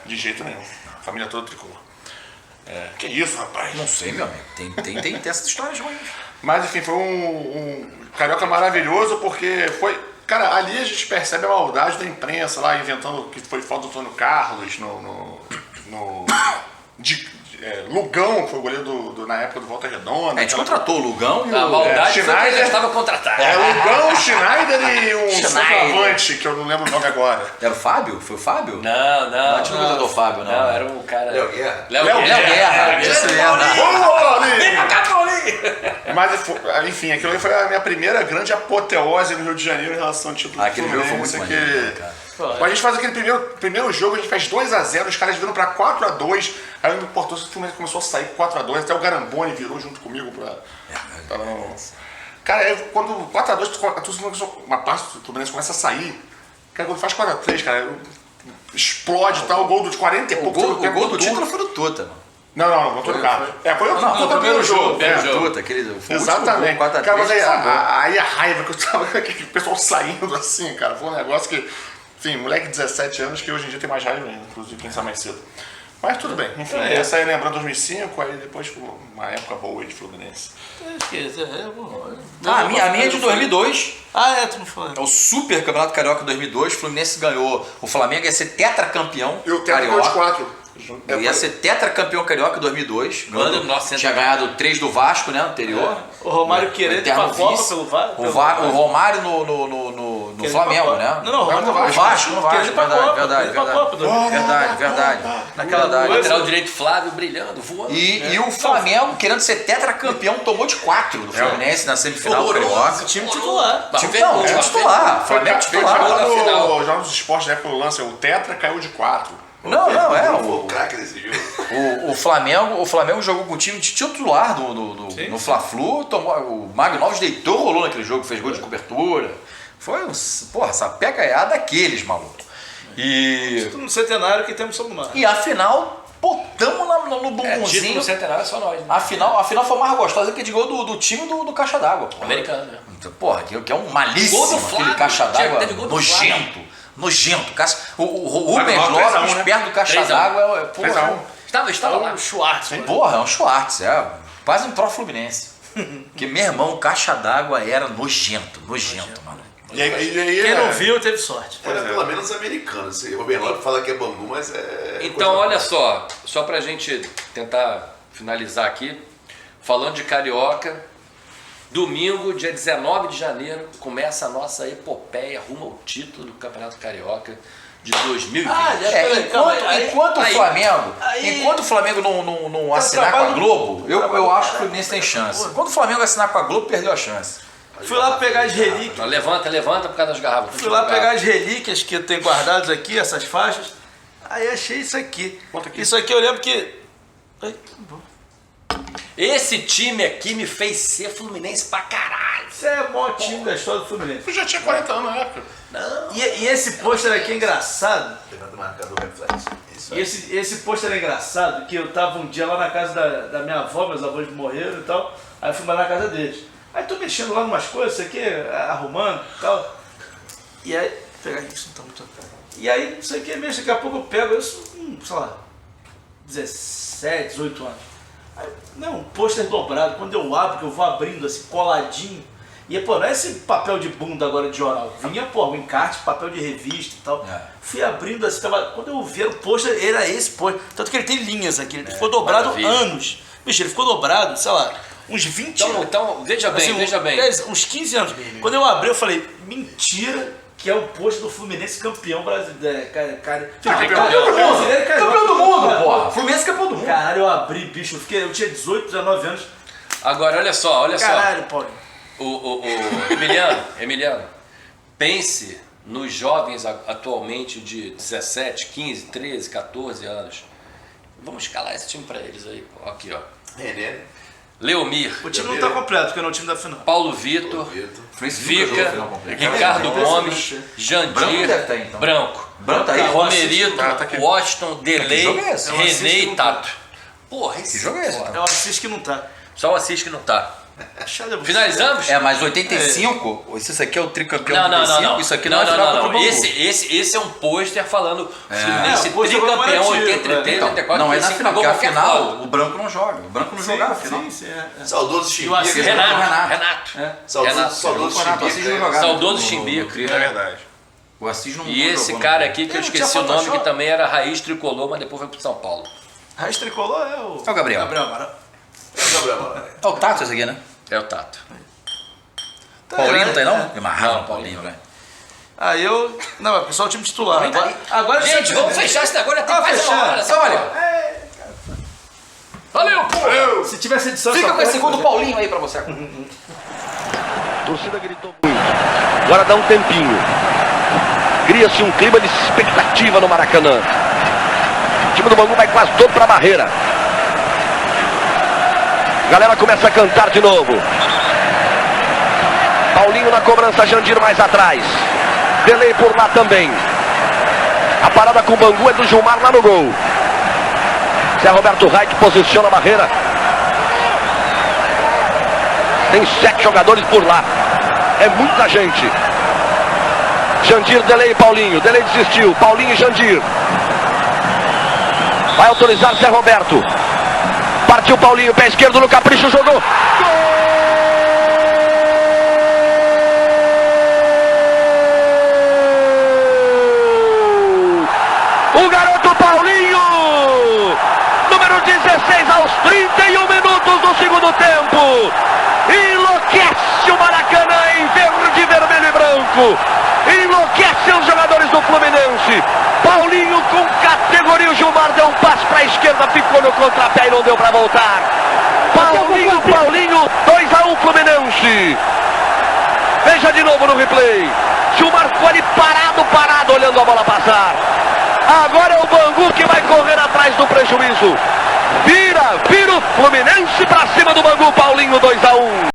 De jeito nenhum. Família toda tricolor. Que isso, rapaz? Não sei, meu amigo. Tem essas histórias ruins. Mas enfim, foi um carioca maravilhoso, porque foi... Cara, ali a gente percebe a maldade da imprensa lá, inventando que foi falta do Antônio Carlos Lugão, que foi o goleiro na época do Volta Redonda. A gente contratou o Lugão e o... A maldade foi que ele já Schneider. estava contratado. Lugão, Schneider e um centroavante, que eu não lembro o nome agora. Era o Fábio? Foi o Fábio? Não. A gente não contratou o Fábio, não. Não, era um cara... Léo Guerra. Léo Guerra. Isso mesmo. Vem pra cá, Paulinho! Mas, enfim, aquilo ali foi a minha primeira grande apoteose no Rio de Janeiro em relação ao título do Aquele jogo foi muito Fluminense, maneiro, cara. Quando a gente faz aquele primeiro jogo, a gente faz 2x0, os caras viram pra 4x2, aí eu me importou se o Fluminense começou a sair com 4x2, até o Garamboni virou junto comigo pra não... Cara, quando 4x2, uma parte do Fluminense começa a sair, cara, quando faz 4x3, cara, explode e tal, o gol de 40 e pouco. O gol do título foi do Tuta, mano. Não, Antônio Carlos. Foi o primeiro jogo. Tuta, aquele... Exatamente. Gol, cara, mas aí a raiva que eu tava com aquele pessoal saindo assim, cara, foi um negócio que... Enfim, moleque de 17 anos que hoje em dia tem mais raiva ainda, inclusive pensar mais cedo. Mas tudo bem, enfim, essa aí lembrando 2005, aí depois uma época boa aí de Fluminense. A minha é de 2002. Tu não falou. É o Super Campeonato Carioca 2002. O Fluminense ganhou. O Flamengo ia ser tetracampeão E o Tetra de 4. Eu ia ser tetracampeão carioca em 2002. Nossa, tinha ganhado 3 do Vasco, né? Anterior. O Romário querendo ir pra Copa pelo VAR. O Romário no Flamengo, né? Não, Vai pro Vasco, Vasco. no Vasco, verdade. Verdade. Naquela Lateral direito Flávio brilhando, voando. E o Flamengo, querendo ser tetracampeão, tomou de 4 do Fluminense na semifinal do Carioca. Time titular. Time titular. Flamengo titular. Nos Jogos dos Esportes, né, pelo lance, o Tetra caiu de 4. Não, O craque desse jogo. o Flamengo jogou com o time de titular no Fla-Flu, o Magno Alves deitou, rolou naquele jogo, fez gol de cobertura. Foi sapeca é daqueles, maluco. E No centenário que temos somos nós. E a final, botamos no Título bumbumzinho. centenário é só nós, né? A final foi mais gostosa que de gol do time do Caixa d'Água. Americano, né? Então, porra, que é um malíssimo, Gol do Flávio, aquele Caixa d'Água teve gol do nojento. O Vai Rubens tomar 3 a 1, Lopes né? perto do Caixa 3 a 1. d'Água. 3 a 1. Porra, Estava lá. O Schwartz. porra, é um Schwartz, quase um pró-fluminense. Porque, meu irmão, o Caixa d'Água era nojento, mano. E aí, Quem não viu teve sorte. Era pelo menos americano. O Robert Lopes fala que é Bangu, mas é. Então, olha só pra gente tentar finalizar aqui, falando de Carioca, domingo, dia 19 de janeiro, começa a nossa epopeia rumo ao título do Campeonato Carioca de 2020. Enquanto o Flamengo não assinar com a Globo, eu acho que o Fluminense tem chance. Quando o Flamengo assinar com a Globo, perdeu a chance. Fui lá pegar as relíquias. Então, levanta por causa das garrafas. Fui lá pegar as relíquias que eu tenho guardadas aqui, essas faixas. Aí achei isso aqui. Bota aqui. Isso aqui eu lembro que. Ai, Esse time aqui me fez ser fluminense pra caralho. Isso é o maior time da história do Fluminense. Eu já tinha 40 anos na época. E esse pôster aqui é engraçado. Fernando marcador reflexo. Isso E esse pôster é engraçado, que eu tava um dia lá na casa da minha avó, meus avós morreram e tal. Aí eu fui lá na casa deles. Aí tô mexendo lá em umas coisas, isso aqui, arrumando e tal. E aí, vou pegar isso, não tá muito. E aí, isso aqui mesmo, daqui a pouco eu pego isso, sei lá, 17, 18 anos. Aí, não, um pôster dobrado, quando eu abro, que eu vou abrindo assim, coladinho. E pô, não é esse papel de bunda agora de jornal. Vinha, pô, um encarte, papel de revista e tal. Fui abrindo assim, quando eu vi o pôster, era esse pôster. Tanto que ele tem linhas aqui, ele ficou dobrado maravilha. anos. Bicho, ele ficou dobrado, sei lá, uns 20 anos. Então veja bem, Assim, veja bem. Uns 15 anos. Quando eu abri, eu falei, mentira que é o posto do Fluminense campeão brasileiro. Campeão do mundo, porra. Fluminense campeão do mundo. Caralho, eu abri, bicho. Eu tinha 18, 19 anos. Agora, olha só. Caralho, Paulinho. O Emiliano, pense nos jovens atualmente de 17, 15, 13, 14 anos. Vamos escalar esse time pra eles aí. Aqui, ó. René. Leomir, O time não tá completo, porque não é o time da final. Paulo Vitor, Fica, Ricardo Gomes, Jandir, Branco deve tá aí, então. Branco, Branco tá aí. Romerito, Tá aqui. Washington, Delay, jogo é esse? René e Tato. Porra, Que jogo é esse, então? É o Assis que não tá. Só o Assis que não tá. Finalizamos? Mas 85, isso aqui é o tricampeão Não. 85, isso aqui não é final contra o Bangu. Esse é um pôster falando Fluminense É, o pôster tricampeão comemorativo, 83, Então, 84, não é na 85, final, porque a qualquer final foto. o branco não joga. O branco não jogava a final. Sim. Saudoso Assis Chimbica. Renato. Saudoso O Assis não Chimbica. jogava. Saudoso Chimbica. É verdade. O Assis não E esse jogou, cara não. aqui, que eu Ele não esqueci tinha o nome, que Photoshop? também era raiz tricolor, mas depois foi pro São Paulo. Raiz tricolor é o... É o Gabriel. Amaral. É o Tato esse aqui, né? É o Tato. Paulinho não tem não? É. Amarrado, Não, Paulinho, velho. Aí eu... Não, é só o time titular. Paulinho tá Agora Gente, vamos fechar esse negócio, tem mais uma hora. Então, olha, Valeu, pô! Se tivesse edição... fica essa com esse porra- gol do Paulinho aí pra você. A torcida gritou muito. Agora dá um tempinho. Cria-se um clima de expectativa no Maracanã. O time do Bangu vai quase todo para a barreira. A galera começa a cantar de novo. Paulinho na cobrança, Jandir mais atrás. Delay por lá também. A parada com o Bangu é do Gilmar lá no gol. Zé Roberto Reit posiciona a barreira. Tem 7 jogadores por lá. É muita gente. Jandir, Delay e Paulinho. Delay desistiu. Paulinho e Jandir. Vai autorizar Zé Roberto. Partiu Paulinho, pé esquerdo no capricho, jogou. Gol! O garoto Paulinho, número 16 aos 31 minutos do segundo tempo. Enlouquece o Maracanã em verde, vermelho e branco. branco. Enlouquecem os jogadores do Fluminense. Paulinho com categoria, o Gilmar deu um passe para a esquerda, ficou no contrapé e não deu para voltar. Paulinho, 2-1 Fluminense. Veja de novo no replay. Gilmar ficou ali parado, olhando a bola passar. Agora é o Bangu que vai correr atrás do prejuízo. Vira o Fluminense para cima do Bangu. Paulinho, 2-1.